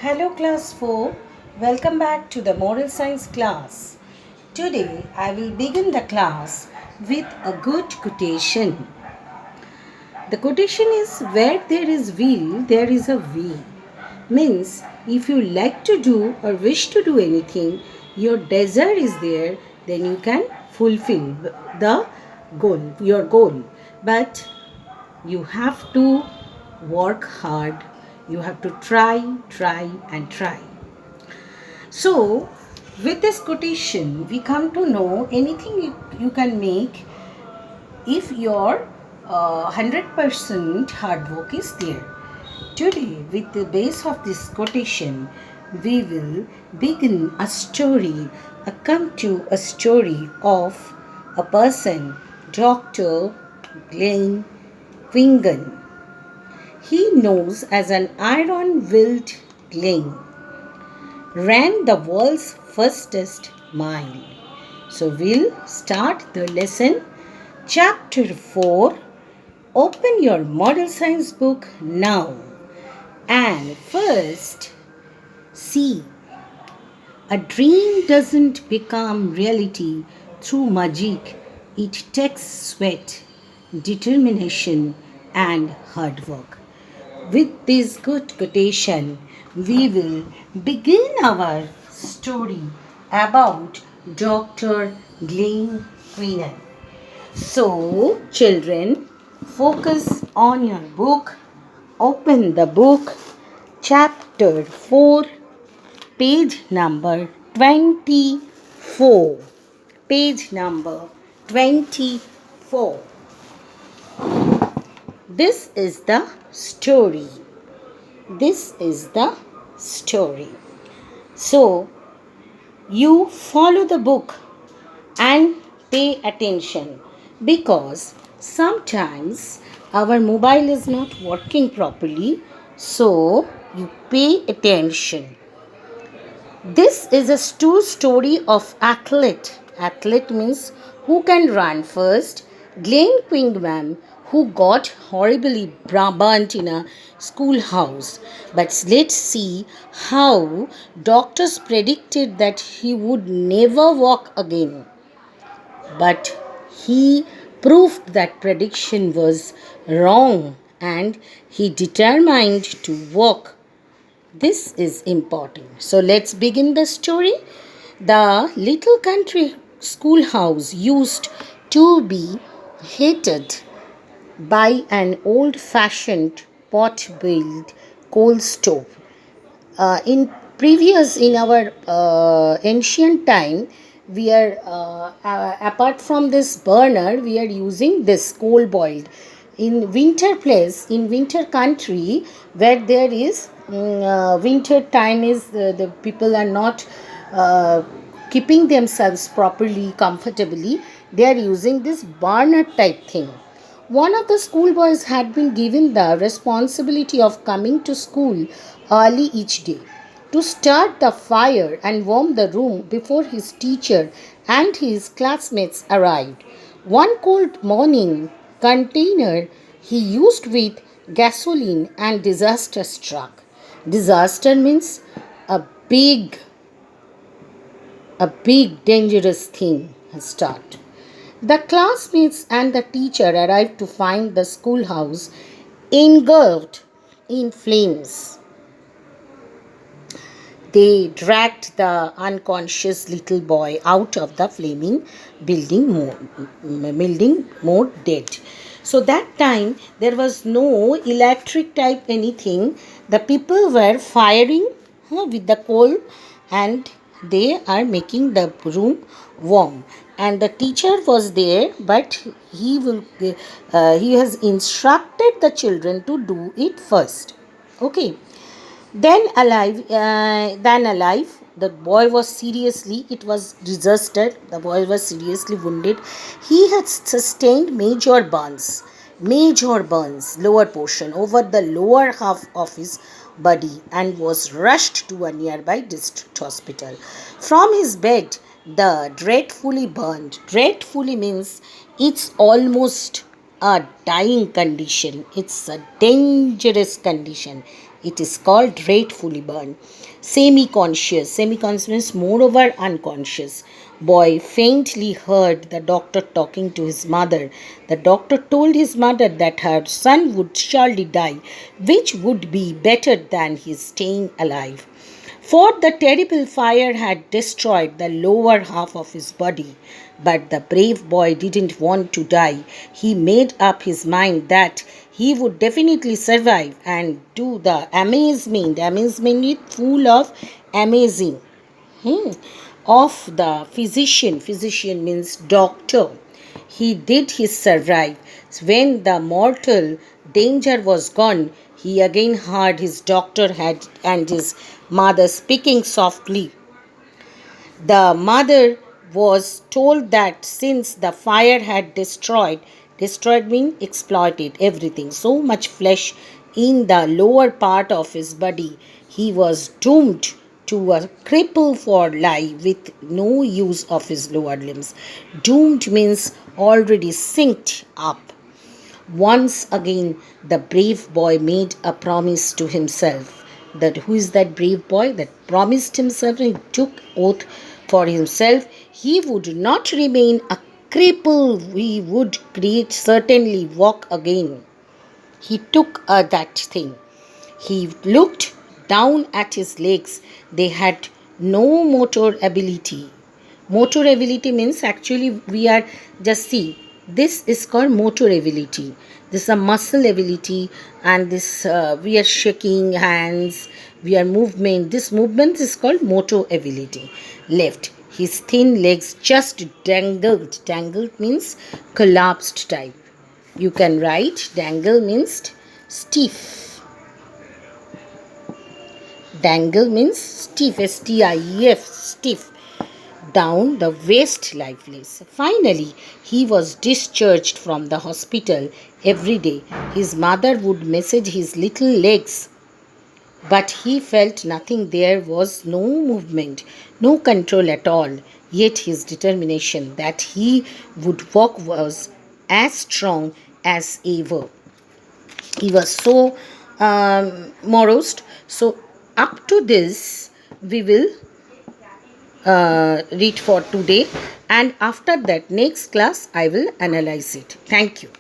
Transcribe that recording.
Hello class 4, welcome back to the moral science class. Today I will begin the class with a good quotation. The quotation is where there is will, there is a way. Means if you like to do or wish to do anything, your desire is there, then you can fulfill the goal, your goal. But you have to work hard. You have to try, and try. So, with this quotation, we come to know anything you can make if your 100% hard work is there. Today, with the base of this quotation, we will begin a story, come to a story of a person, Dr. Glenn Quingan. He knows as an iron-willed Glenn ran the world's fastest mile. So we'll start the lesson. Chapter 4. Open your model science book now. And first, see, a dream doesn't become reality through magic. It takes sweat, determination, and hard work. With this good quotation, we will begin our story about Dr. Glenn Quinlan. So, children, focus on your book. Open the book, chapter 4, page number 24. Page number 24. This is the story. This is the story. So, you follow the book and pay attention because sometimes our mobile is not working properly. So, you pay attention. This is a true story of athlete. Athlete means who can run first. Glenn Quinlan, who got horribly burnt in a schoolhouse. But let's see how doctors predicted that he would never walk again. But he proved that prediction was wrong and he determined to walk. This is important. So let's begin the story. The little country schoolhouse used to be heated by an old fashioned pot built coal stove. In our ancient time, we are apart from this burner, we are using this coal boiled. In winter country, where there is winter time is the people are not keeping themselves properly comfortably, they are using this burner type thing. One of the schoolboys had been given the responsibility of coming to school early each day to start the fire and warm the room before his teacher and his classmates arrived. One cold morning, container he used with gasoline and disaster struck. Disaster means a big dangerous thing start. The classmates and the teacher arrived to find the schoolhouse engulfed in flames. They dragged the unconscious little boy out of the flaming building, more dead. So that time there was no electric type anything. The people were firing with the coal and they are making the room warm. And the teacher was there, but he has instructed the children to do it first. Okay. Then alive, the boy was seriously, it was disaster, the boy was seriously wounded. He had sustained major burns, lower portion, over the lower half of his body and was rushed to a nearby district hospital. From his bed, the dreadfully means it's almost a dying condition. It's a dangerous condition. It is called dreadfully burned. Semi-conscious. Semi-conscious means moreover unconscious. Boy faintly heard the doctor talking to his mother. The doctor told his mother that her son would surely die, which would be better than his staying alive. For the terrible fire had destroyed the lower half of his body. But the brave boy didn't want to die. He made up his mind that he would definitely survive and do the amazement is full of amazing, of the physician. Physician means doctor. He did his survive. When the mortal danger was gone, he again heard his doctor had and his mother speaking softly. The mother was told that since the fire had destroyed means exploited everything, so much flesh in the lower part of his body, he was doomed to a cripple for life with no use of his lower limbs. Doomed means already synced up. Once again, the brave boy made a promise to himself. That who is that brave boy that promised himself and took oath for himself? He would not remain a cripple. He would certainly walk again. He took that thing. He looked down at his legs. They had no motor ability. Motor ability means actually we are just see. This is called motor ability. This is a muscle ability, and this we are shaking hands. We are movement. This movement is called motor ability. Left. His thin legs just dangled. Dangled means collapsed type. You can write dangle means stiff. Dangle means stiff, stiff, stiff. Down the waist lifeless. Finally, he was discharged from the hospital every day. His mother would message his little legs, but he felt nothing. There was no movement, no control at all. Yet his determination that he would walk was as strong as ever. He was so morose. So up to this we will read for today, and after that next class I will analyze it. Thank you.